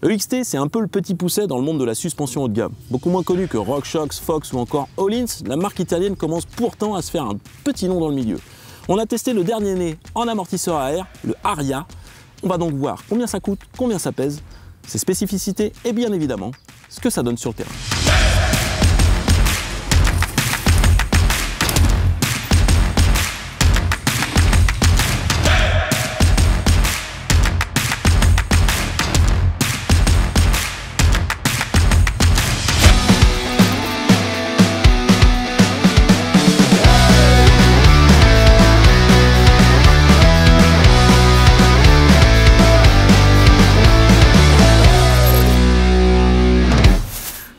EXT, c'est un peu le petit pousset dans le monde de la suspension haut de gamme. Beaucoup moins connu que RockShox, Fox ou encore Öhlins, la marque italienne commence pourtant à se faire un petit nom dans le milieu. On a testé le dernier né en amortisseur à air, le Aria. On va donc voir combien ça coûte, combien ça pèse, ses spécificités et bien évidemment, ce que ça donne sur le terrain.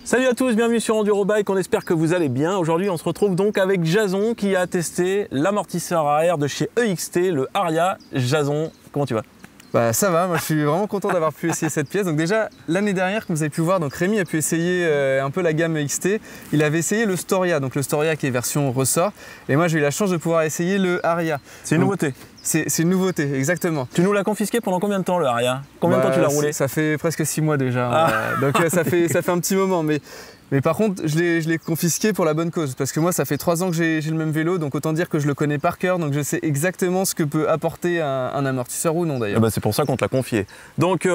Salut à tous, bienvenue sur Enduro Bike, on espère que vous allez bien. Aujourd'hui on se retrouve donc avec Jason qui a testé l'amortisseur à air de chez EXT, le Aria. Jason, comment tu vas? Bah ça va, moi je suis vraiment content d'avoir pu essayer cette pièce. Donc déjà l'année dernière, comme vous avez pu voir, donc Rémi a pu essayer un peu la gamme EXT. Il avait essayé le Storia, donc le Storia qui est version ressort. Et moi j'ai eu la chance de pouvoir essayer le Aria. C'est une nouveauté. C'est une nouveauté, exactement. Tu nous l'as confisqué pendant combien de temps le Aria? Combien de temps tu l'as roulé? Ça fait presque 6 mois déjà, donc ça fait un petit moment. Mais par contre, je l'ai confisqué pour la bonne cause, parce que moi, ça fait 3 ans que j'ai le même vélo, donc autant dire que je le connais par cœur, donc je sais exactement ce que peut apporter un amortisseur ou non d'ailleurs. Bah, c'est pour ça qu'on te l'a confié. Donc,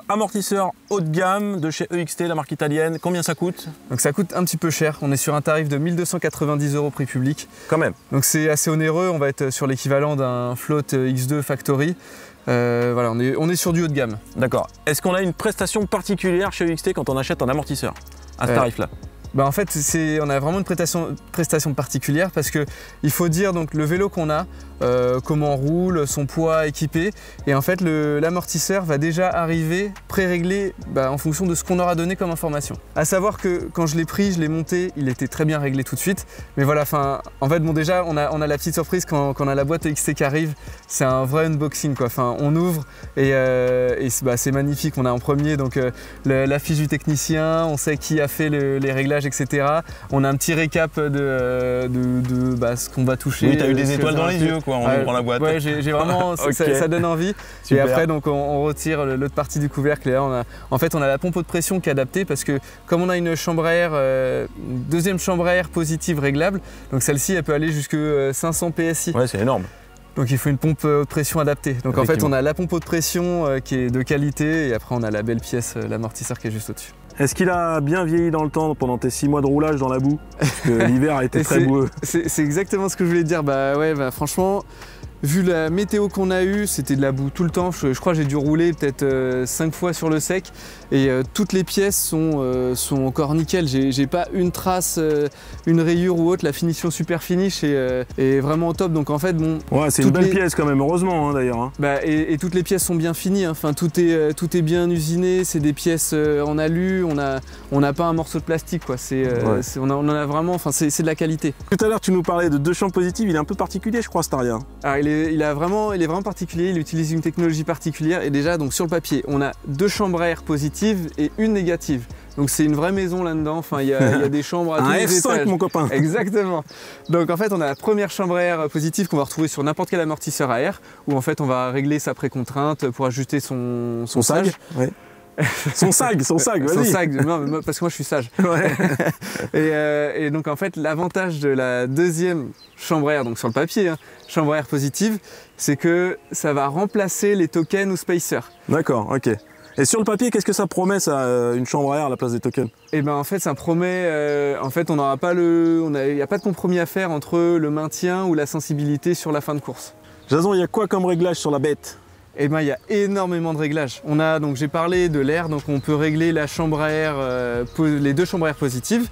amortisseur haut de gamme de chez EXT, la marque italienne, combien ça coûte? Donc ça coûte un petit peu cher, on est sur un tarif de 1290 € prix public. Quand même. Donc c'est assez onéreux, on va être sur l'équivalent d'un Float X2 Factory. Voilà, on est sur du haut de gamme. D'accord. Est-ce qu'on a une prestation particulière chez EXT quand on achète un amortisseur à ce tarif-là? Bah en fait, on a vraiment une prestation particulière parce que il faut dire donc le vélo qu'on a, comment on roule, son poids équipé, et en fait l'amortisseur va déjà arriver pré-réglé en fonction de ce qu'on aura donné comme information. À savoir que quand je l'ai pris, je l'ai monté, il était très bien réglé tout de suite. Mais voilà, en fait bon déjà on a la petite surprise quand on a la boîte EXT qui arrive, c'est un vrai unboxing quoi. Enfin on ouvre et c'est magnifique. On a en premier donc la fiche du technicien, on sait qui a fait les réglages, etc. On a un petit récap de ce qu'on va toucher. Oui, t'as eu des étoiles dans les yeux quoi, en ouvrant la boîte. Ouais, j'ai vraiment, okay. ça donne envie. Super. Et après donc on retire l'autre partie du couvercle et là on a la pompe haute pression qui est adaptée parce que comme on a une chambre à air, deuxième chambre à air positive réglable, donc celle-ci elle peut aller jusque 500 PSI. Ouais, c'est énorme. Donc il faut une pompe haute pression adaptée. Donc en fait on a la pompe haute pression qui est de qualité et après on a la belle pièce, l'amortisseur qui est juste au-dessus. Est-ce qu'il a bien vieilli dans le temps pendant tes 6 mois de roulage dans la boue? Parce que l'hiver a été très boueux. C'est exactement ce que je voulais dire. Franchement, vu la météo qu'on a eue, c'était de la boue tout le temps. Je crois que j'ai dû rouler peut-être 5 fois sur le sec et toutes les pièces sont encore nickel. J'ai pas une trace, une rayure ou autre. La finition super finish est vraiment au top. Donc en fait, bon. Ouais, c'est une belle pièce quand même, heureusement d'ailleurs. Hein. Et toutes les pièces sont bien finies. Hein. Enfin, tout est bien usiné. C'est des pièces en alu. On n'a pas un morceau de plastique quoi. On en a vraiment. Enfin, c'est de la qualité. Tout à l'heure, tu nous parlais de 2 chambres positives. Il est un peu particulier, je crois, cet Aria. Alors, il est vraiment particulier, il utilise une technologie particulière et déjà donc sur le papier on a 2 chambres à air positives et une négative. Donc c'est une vraie maison là-dedans, enfin il y a des chambres à tous les étages. Un F5 mon copain. Exactement. Donc en fait on a la première chambre à air positive qu'on va retrouver sur n'importe quel amortisseur à air où en fait on va régler sa précontrainte pour ajuster son sage. Ouais. Son sag, vas-y. Son sag, non, parce que moi je suis sage. Ouais. et donc en fait l'avantage de la deuxième chambre à air, donc sur le papier, hein, chambre à air positive, c'est que ça va remplacer les tokens ou spacers. D'accord, ok. Et sur le papier, qu'est-ce que ça promet ça, une chambre à air à la place des tokens? Et ben en fait ça promet, en fait on n'aura pas il n'y a pas de compromis à faire entre le maintien ou la sensibilité sur la fin de course. Jason, il y a quoi comme réglage sur la bête? Eh ben, il y a énormément de réglages. Donc j'ai parlé de l'air, donc on peut régler la chambre à air, les 2 chambres à air positives.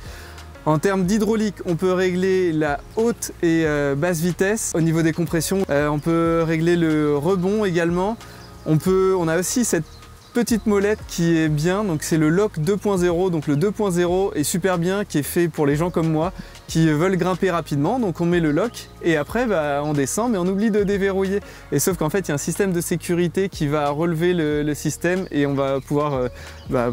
En termes d'hydraulique, on peut régler la haute et basse vitesse. Au niveau des compressions, on peut régler le rebond également. On a aussi cette petite molette qui est bien, donc c'est le lock 2.0. Donc le 2.0 est super bien, qui est fait pour les gens comme moi qui veulent grimper rapidement. Donc on met le lock et après on descend, mais on oublie de déverrouiller. Et sauf qu'en fait il y a un système de sécurité qui va relever le système et on va pouvoir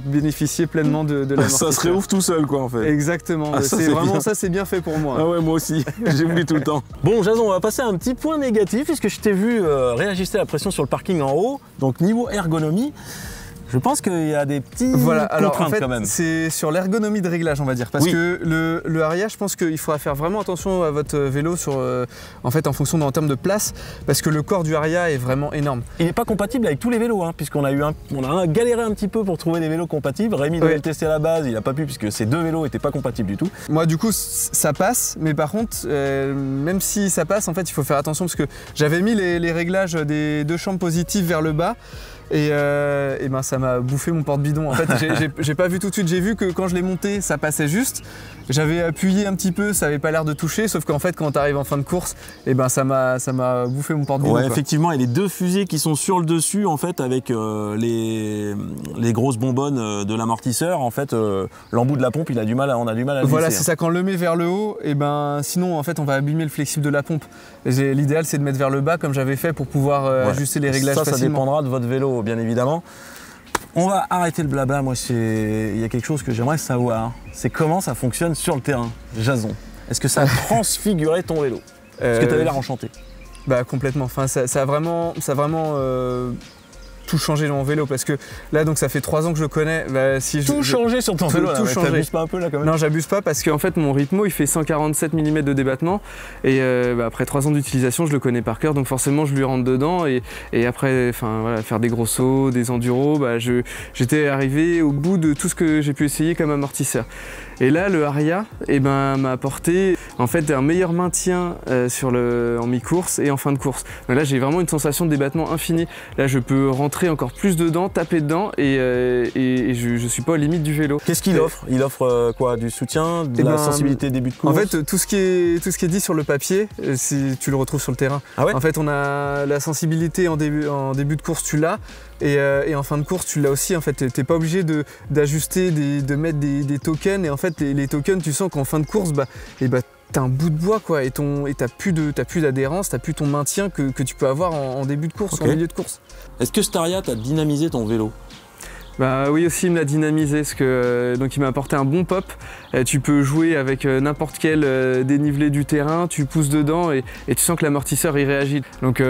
bénéficier pleinement de l'amortisseur. Ça se réouvre tout seul quoi en fait. Exactement, c'est vraiment bien. Ça c'est bien fait pour moi. Ah ouais, moi aussi, j'oublie tout le temps. Bon Jason, on va passer à un petit point négatif puisque je t'ai vu réajuster la pression sur le parking en haut. Donc niveau ergonomie, Je pense qu'il y a des petits contraintes en fait, quand même. C'est sur l'ergonomie de réglage, on va dire. Parce que le Aria, je pense qu'il faudra faire vraiment attention à votre vélo en fonction en termes de place, parce que le corps du Aria est vraiment énorme. Il n'est pas compatible avec tous les vélos, hein, puisqu'on a galéré un petit peu pour trouver des vélos compatibles. Rémi devait le tester à la base, il n'a pas pu puisque ces deux vélos n'étaient pas compatibles du tout. Moi, du coup, ça passe, mais par contre, même si ça passe, en fait, il faut faire attention parce que j'avais mis les réglages des deux chambres positives vers le bas. Et ben ça m'a bouffé mon porte-bidon. En fait, j'ai pas vu tout de suite. J'ai vu que quand je l'ai monté, ça passait juste. J'avais appuyé un petit peu, ça avait pas l'air de toucher. Sauf qu'en fait, quand tu arrives en fin de course, et ben ça m'a bouffé mon porte-bidon. Ouais, effectivement, et les deux fusées qui sont sur le dessus, en fait, avec les grosses bonbonnes de l'amortisseur, en fait, l'embout de la pompe, on a du mal à le Voilà, glisser, c'est ça. Quand on le met vers le haut, et ben sinon, en fait, on va abîmer le flexible de la pompe. L'idéal, c'est de mettre vers le bas, comme j'avais fait, pour pouvoir ajuster les réglages facilement. Ça dépendra de votre vélo, bien évidemment. On va arrêter le blabla. Moi, il y a quelque chose que j'aimerais savoir. C'est comment ça fonctionne sur le terrain. Jason, est-ce que ça a transfiguré ton vélo? Parce que tu avais l'air enchanté. Bah complètement. Enfin, ça a vraiment tout changé dans mon vélo, parce que là, donc ça fait 3 ans que je le connais. Bah, Changé sur ton vélo. Tout changé. T'abuses pas un peu là quand même? Non, j'abuse pas, parce qu'en fait mon rythmo il fait 147 mm de débattement, et après 3 ans d'utilisation, je le connais par cœur, donc forcément je lui rentre dedans, et après voilà, faire des gros sauts, des enduros, j'étais arrivé au bout de tout ce que j'ai pu essayer comme amortisseur. Et là, le Aria m'a apporté en fait un meilleur maintien en mi-course et en fin de course. Donc là, j'ai vraiment une sensation de débattement infini. Là, je peux rentrer encore plus dedans, taper dedans, et je suis pas aux limites du vélo. Qu'est-ce qu'il offre? Il offre quoi? Du soutien, de la sensibilité début de course? En fait, tout ce qui est dit sur le papier, tu le retrouves sur le terrain. Ah ouais? En fait, on a la sensibilité en début de course, tu l'as. Et en fin de course, tu l'as aussi. En fait, t'es pas obligé d'ajuster, de mettre des tokens. Et en fait, les tokens, tu sens qu'en fin de course, t'as un bout de bois, quoi. Et t'as plus d'adhérence, t'as plus ton maintien que tu peux avoir en début de course, en milieu de course. Est-ce que cet Aria t'a dynamisé ton vélo? Bah oui, aussi il me l'a dynamisé, parce que donc il m'a apporté un bon pop. Tu peux jouer avec n'importe quel dénivelé du terrain, tu pousses dedans et tu sens que l'amortisseur il réagit. Donc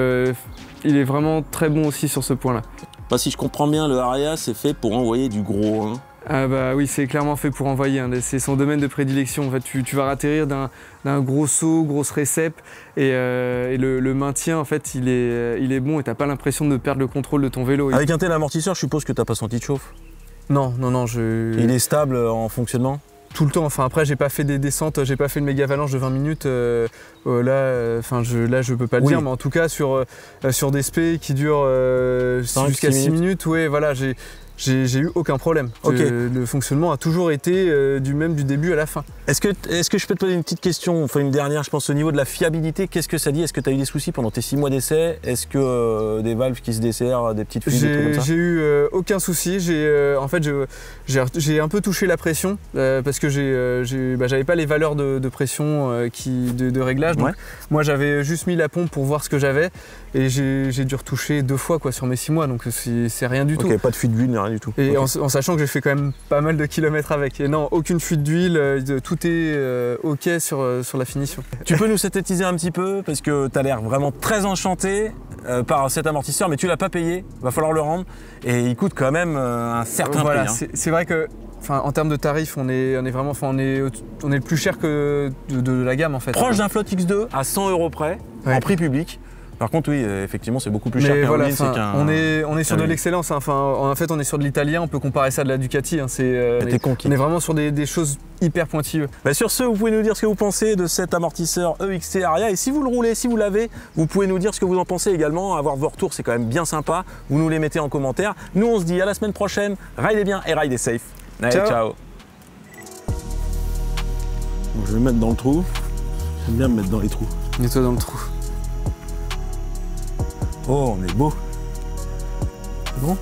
il est vraiment très bon aussi sur ce point-là. Bah, si je comprends bien, le Aria c'est fait pour envoyer du gros, hein. Ah bah oui, c'est clairement fait pour envoyer, hein. C'est son domaine de prédilection. En fait, tu vas ratterrir d'un gros saut, grosse récep, et le maintien, en fait, il est bon, et t'as pas l'impression de perdre le contrôle de ton vélo. Avec un tel amortisseur, je suppose que t'as pas senti de chauffe? Non. Il est stable en fonctionnement? Tout le temps. Enfin, après, j'ai pas fait des descentes, j'ai pas fait le méga avalanche de 20 minutes. Là, je peux pas le dire, mais en tout cas, sur des spés qui durent jusqu'à 6 minutes, ouais, voilà, j'ai eu aucun problème. Le fonctionnement a toujours été du début à la fin. Est-ce que je peux te poser une petite question, enfin une dernière, je pense au niveau de la fiabilité, qu'est-ce que ça dit? Est-ce que tu as eu des soucis pendant tes 6 mois d'essai? Est-ce que des valves qui se desserrent, des petites fuites, des trucs comme ça? J'ai eu aucun souci. En fait, j'ai un peu touché la pression parce que j'avais pas les valeurs de pression de réglage. Donc moi, j'avais juste mis la pompe pour voir ce que j'avais, et j'ai dû retoucher 2 fois sur mes 6 mois, donc c'est rien du tout. Pas de fuite d'huile, rien du tout. Et en sachant que j'ai fait quand même pas mal de kilomètres avec. Et non, aucune fuite d'huile, tout est ok sur la finition. Tu peux nous synthétiser un petit peu, parce que tu as l'air vraiment très enchanté par cet amortisseur, mais tu l'as pas payé, va falloir le rendre, et il coûte quand même un certain prix. Hein. C'est vrai que en termes de tarifs, on est vraiment, on est le plus cher que de la gamme en fait. Proche d'un Flotte X2 à 100 € près, en prix public. Par contre, oui, effectivement, c'est beaucoup plus cher qu'un All-in. On est sur de l'excellence. Hein. En fait, on est sur de l'italien. On peut comparer ça à de la Ducati. Hein. On est vraiment sur des choses hyper pointilleuses. Bah, sur ce, vous pouvez nous dire ce que vous pensez de cet amortisseur EXT Aria. Et si vous le roulez, si vous l'avez, vous pouvez nous dire ce que vous en pensez également. Avoir vos retours, c'est quand même bien sympa. Vous nous les mettez en commentaire. Nous, on se dit à la semaine prochaine. Ridez bien et ridez safe. Allez, ciao. Donc, je vais me mettre dans le trou. J'aime bien me mettre dans les trous. Mets-toi dans le trou. Oh, on est beau. C'est bon?